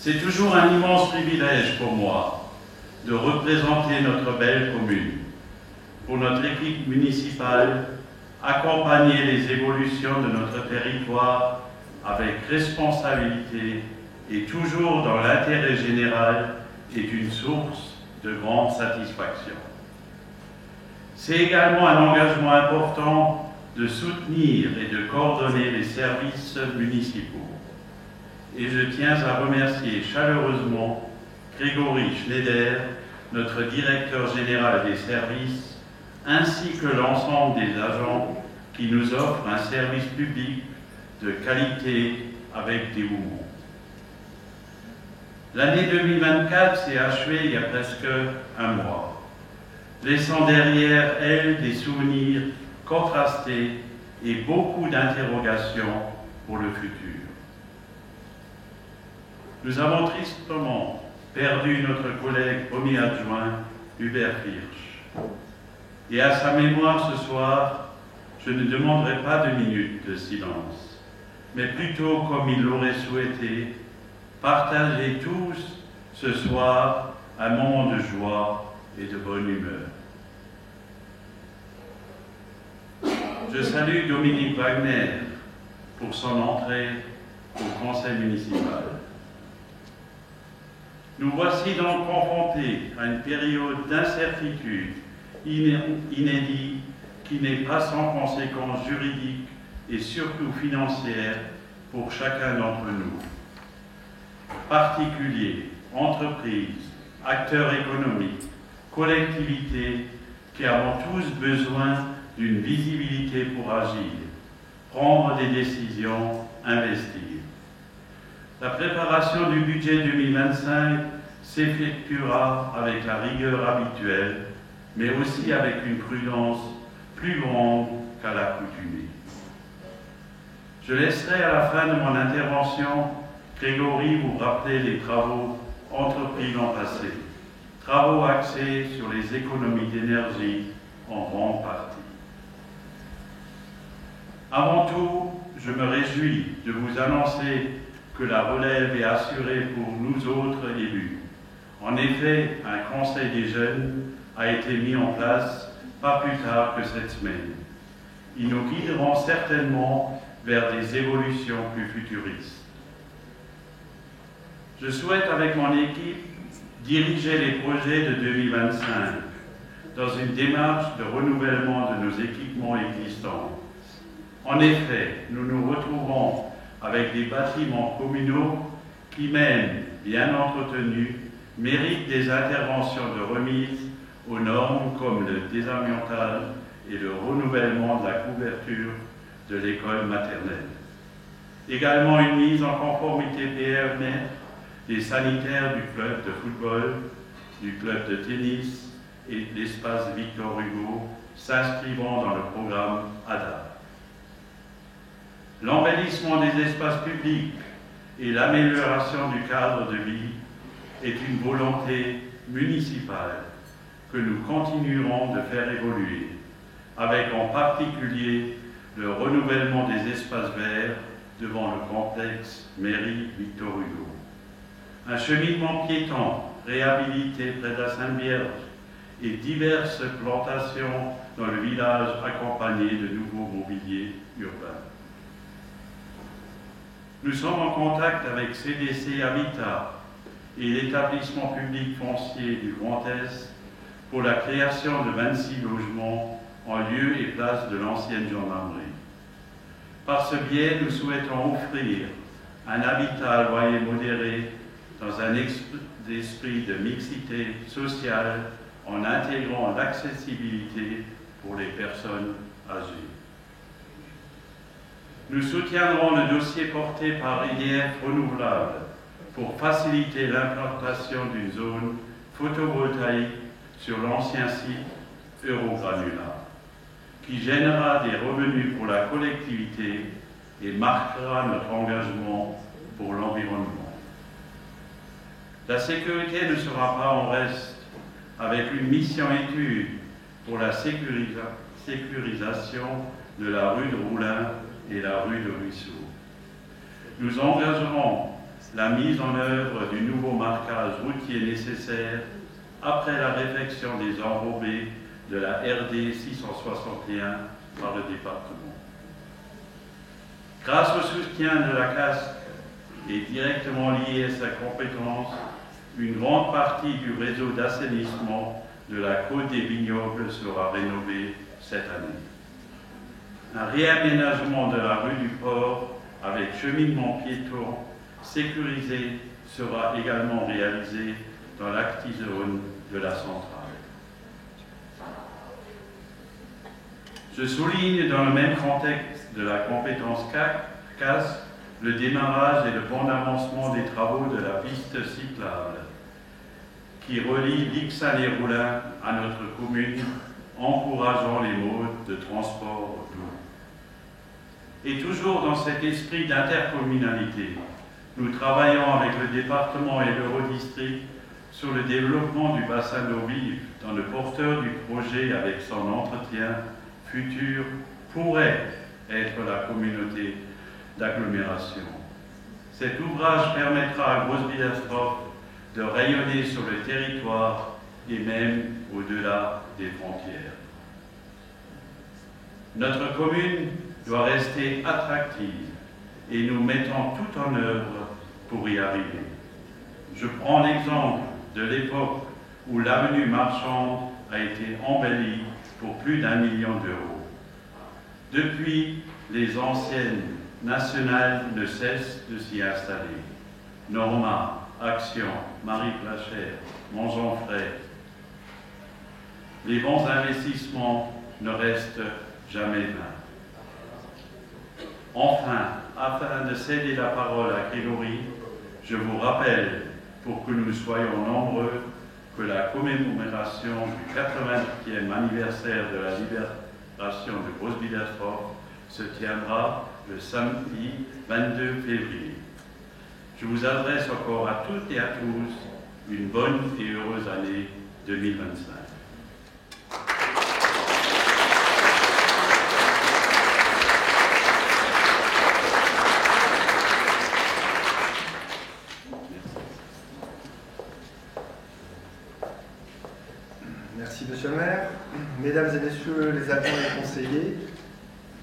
C'est toujours un immense privilège pour moi de représenter notre belle commune. Pour notre équipe municipale, accompagner les évolutions de notre territoire avec responsabilité et toujours dans l'intérêt général est une source de grande satisfaction. C'est également un engagement important de soutenir et de coordonner les services municipaux. Et je tiens à remercier chaleureusement Grégory Schneider, notre directeur général des services, ainsi que l'ensemble des agents qui nous offrent un service public de qualité avec dévouement. L'année 2024 s'est achevée il y a presque un mois, laissant derrière elle des souvenirs contrastés et beaucoup d'interrogations pour le futur. Nous avons tristement perdu notre collègue premier adjoint, Hubert Hirsch. Et à sa mémoire ce soir, je ne demanderai pas de minutes de silence, mais plutôt, comme il l'aurait souhaité, partager tous ce soir un moment de joie et de bonne humeur. Je salue Dominique Wagner pour son entrée au conseil municipal. Nous voici donc confrontés à une période d'incertitude inédite qui n'est pas sans conséquences juridiques et surtout financières pour chacun d'entre nous. Particuliers, entreprises, acteurs économiques, collectivités qui avons tous besoin d'une visibilité pour agir, prendre des décisions, investir. La préparation du budget 2025 s'effectuera avec la rigueur habituelle, mais aussi avec une prudence plus grande qu'à l'accoutumée. Je laisserai à la fin de mon intervention Grégory vous rappeler les travaux entrepris l'an passé, travaux axés sur les économies d'énergie en grande partie. Avant tout, je me réjouis de vous annoncer que la relève est assurée pour nous autres élus. En effet, un conseil des jeunes a été mis en place pas plus tard que cette semaine. Ils nous guideront certainement vers des évolutions plus futuristes. Je souhaite, avec mon équipe, diriger les projets de 2025 dans une démarche de renouvellement de nos équipements existants. En effet, nous nous retrouvons avec des bâtiments communaux qui, même bien entretenus, méritent des interventions de remise aux normes comme le désamiantage et le renouvellement de la couverture de l'école maternelle. Également une mise en conformité PMR des sanitaires du club de football, du club de tennis et de l'espace Victor Hugo s'inscrivant dans le programme ADA. L'embellissement des espaces publics et l'amélioration du cadre de vie est une volonté municipale que nous continuerons de faire évoluer, avec en particulier le renouvellement des espaces verts devant le complexe mairie Victor Hugo. Un cheminement piéton réhabilité près de la Sainte-Vierge et diverses plantations dans le village accompagnées de nouveaux mobiliers urbains. Nous sommes en contact avec CDC Habitat et l'établissement public foncier du Grand Est pour la création de 26 logements en lieu et place de l'ancienne gendarmerie. Par ce biais, nous souhaitons offrir un habitat à loyer modéré dans un esprit de mixité sociale en intégrant l'accessibilité pour les personnes âgées. Nous soutiendrons le dossier porté par EDF Renouvelable pour faciliter l'implantation d'une zone photovoltaïque sur l'ancien site Eurogranula, qui générera des revenus pour la collectivité et marquera notre engagement pour l'environnement. La sécurité ne sera pas en reste avec une mission étude pour la sécurisation de la rue de Roulin et la rue de Ruisseau. Nous engagerons la mise en œuvre du nouveau marquage routier nécessaire après la réfection des enrobés de la RD 661 par le département. Grâce au soutien de la CASC et directement lié à sa compétence, une grande partie du réseau d'assainissement de la côte des Vignobles sera rénovée cette année. Un réaménagement de la rue du Port avec cheminement piéton sécurisé sera également réalisé dans l'acti-zone de la centrale. Je souligne dans le même contexte de la compétence CAS le démarrage et le bon avancement des travaux de la piste cyclable qui relie Lixal-et-Roulin à notre commune, encourageant les modes de transport doux. Et toujours dans cet esprit d'intercommunalité, nous travaillons avec le département et l'Eurodistrict sur le développement du bassin d'eau vive, dont le porteur du projet avec son entretien futur pourrait être la communauté d'agglomération. Cet ouvrage permettra à Grosse-Villersdorf de rayonner sur le territoire et même au-delà des frontières. Notre commune doit rester attractive et nous mettons tout en œuvre pour y arriver. Je prends l'exemple de l'époque où l'avenue Marchande a été embellie pour plus d'1 million d'euros. Depuis, les anciennes nationales ne cessent de s'y installer. Norma, Action, Marie-Plachère, Montjonfray. Les bons investissements ne restent jamais vains. Enfin, afin de céder la parole à Grégory, je vous rappelle, pour que nous soyons nombreux, que la commémoration du 80e anniversaire de la libération de Grosse-Villersdorf se tiendra le samedi 22 février. Je vous adresse encore à toutes et à tous une bonne et heureuse année 2025. Merci, Monsieur le maire. Mesdames et Messieurs les adjoints et conseillers,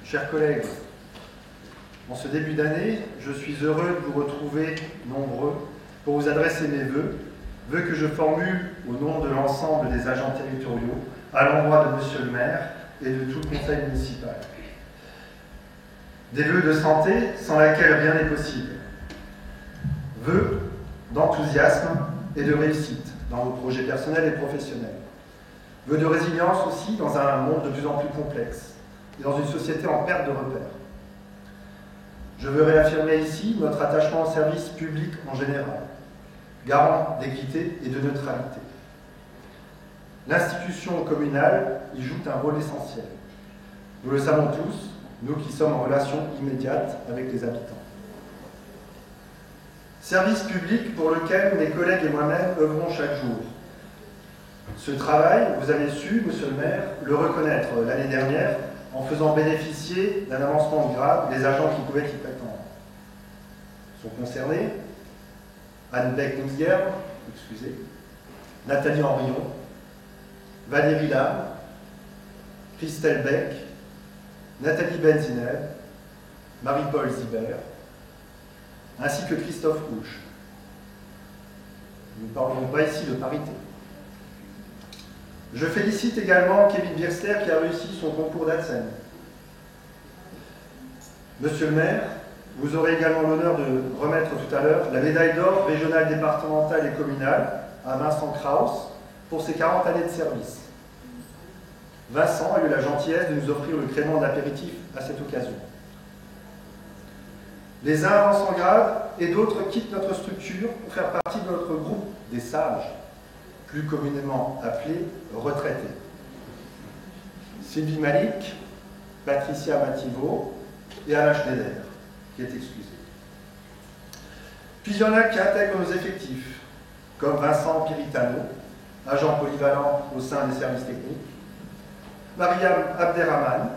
chers collègues, en ce début d'année, je suis heureux de vous retrouver nombreux pour vous adresser mes vœux que je formule au nom de l'ensemble des agents territoriaux, à l'endroit de Monsieur le maire et de tout le conseil municipal. Des vœux de santé sans laquelle rien n'est possible. Vœux d'enthousiasme et de réussite dans vos projets personnels et professionnels. Vœux de résilience aussi dans un monde de plus en plus complexe et dans une société en perte de repères. Je veux réaffirmer ici notre attachement au service public en général, garant d'équité et de neutralité. L'institution communale y joue un rôle essentiel. Nous le savons tous, nous qui sommes en relation immédiate avec les habitants. Service public pour lequel mes collègues et moi-même œuvrons chaque jour. Ce travail, vous avez su, Monsieur le maire, le reconnaître l'année dernière en faisant bénéficier d'un avancement grave les agents qui pouvaient y prétendre. Sont concernés Anne Beck-Ningsger, Nathalie Henrion, Valérie Lam, Christelle Beck, Nathalie Benziner, Marie-Paul Zibert, ainsi que Christophe Houche. Nous ne parlerons pas ici de parité. Je félicite également Kevin Bierster qui a réussi son concours d'ADSEN. Monsieur le maire, vous aurez également l'honneur de remettre tout à l'heure la médaille d'or régionale, départementale et communale à Vincent Kraus pour ses 40 années de service. Vincent a eu la gentillesse de nous offrir le crément d'apéritif à cette occasion. Les uns avancent en grade et d'autres quittent notre structure pour faire partie de notre groupe des sages, plus communément appelés retraités. Sylvie Malik, Patricia Mativo et Alain Schneider, qui est excusé. Puis il y en a qui intègrent nos effectifs, comme Vincent Piritano, agent polyvalent au sein des services techniques, Mariam Abderrahman,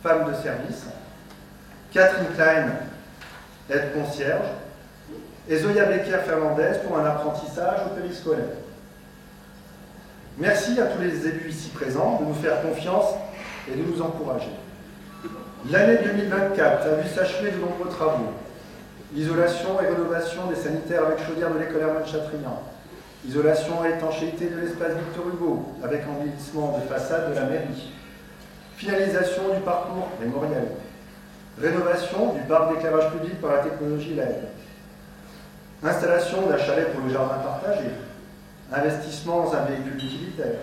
femme de service, Catherine Klein, aide-concierge, et Zoya Becker Fernandez pour un apprentissage au périscolaire. Merci à tous les élus ici présents de nous faire confiance et de nous encourager. L'année 2024 a vu s'achever de nombreux travaux. Isolation et rénovation des sanitaires avec chaudière de l'école Hermann Chatrian. Isolation et étanchéité de l'espace Victor Hugo avec embellissement de façade de la mairie. Finalisation du parcours mémoriel. Rénovation du parc d'éclairage public par la technologie LED. Installation d'un chalet pour le jardin partagé. Investissement dans un véhicule utilitaire.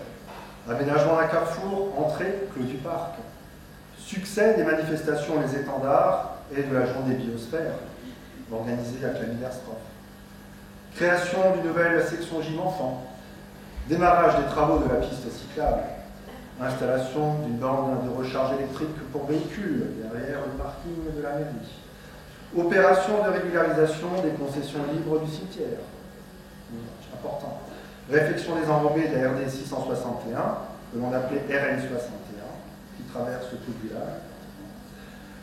Aménagement d'un carrefour, entrée, clos du parc. Succès des manifestations Les Étendards et de la Journée Biosphère, organisée à Claminerstroff. Création d'une nouvelle section gym enfant. Démarrage des travaux de la piste cyclable. Installation d'une borne de recharge électrique pour véhicules derrière le parking de la mairie. Opération de régularisation des concessions libres du cimetière. Important. Réfection des enrobés de la RD 661, que l'on appelait RN 61, qui traverse tout le village.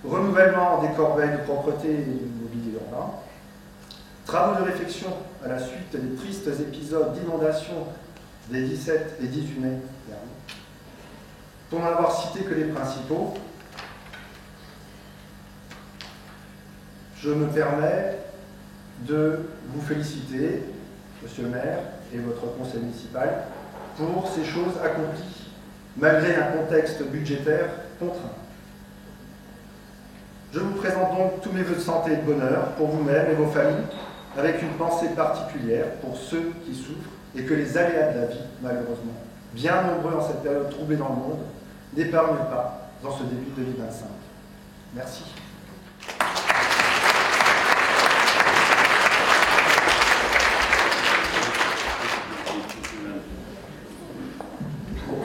Renouvellement des corbeilles de propreté et du mobilier urbain. Travaux de réfection à la suite des tristes épisodes d'inondation des 17 et 18 mai derniers. Pour n'avoir cité que les principaux, je me permets de vous féliciter, Monsieur le maire et votre conseil municipal, pour ces choses accomplies, malgré un contexte budgétaire contraint. Je vous présente donc tous mes vœux de santé et de bonheur pour vous-même et vos familles, avec une pensée particulière pour ceux qui souffrent et que les aléas de la vie, malheureusement, bien nombreux en cette période troublée dans le monde, n'épargnent pas dans ce début de 2025. Merci.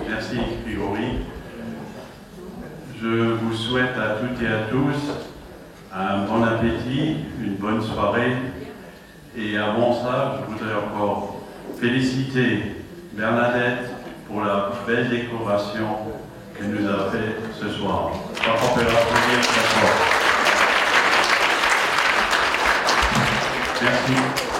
Merci, Grégory. Je vous souhaite à toutes et à tous un bon appétit, une bonne soirée. Et avant ça, je voudrais encore féliciter Bernadette pour la belle décoration qu'elle nous a fait ce soir. Je crois qu'on peut l'applaudir très fort. Merci.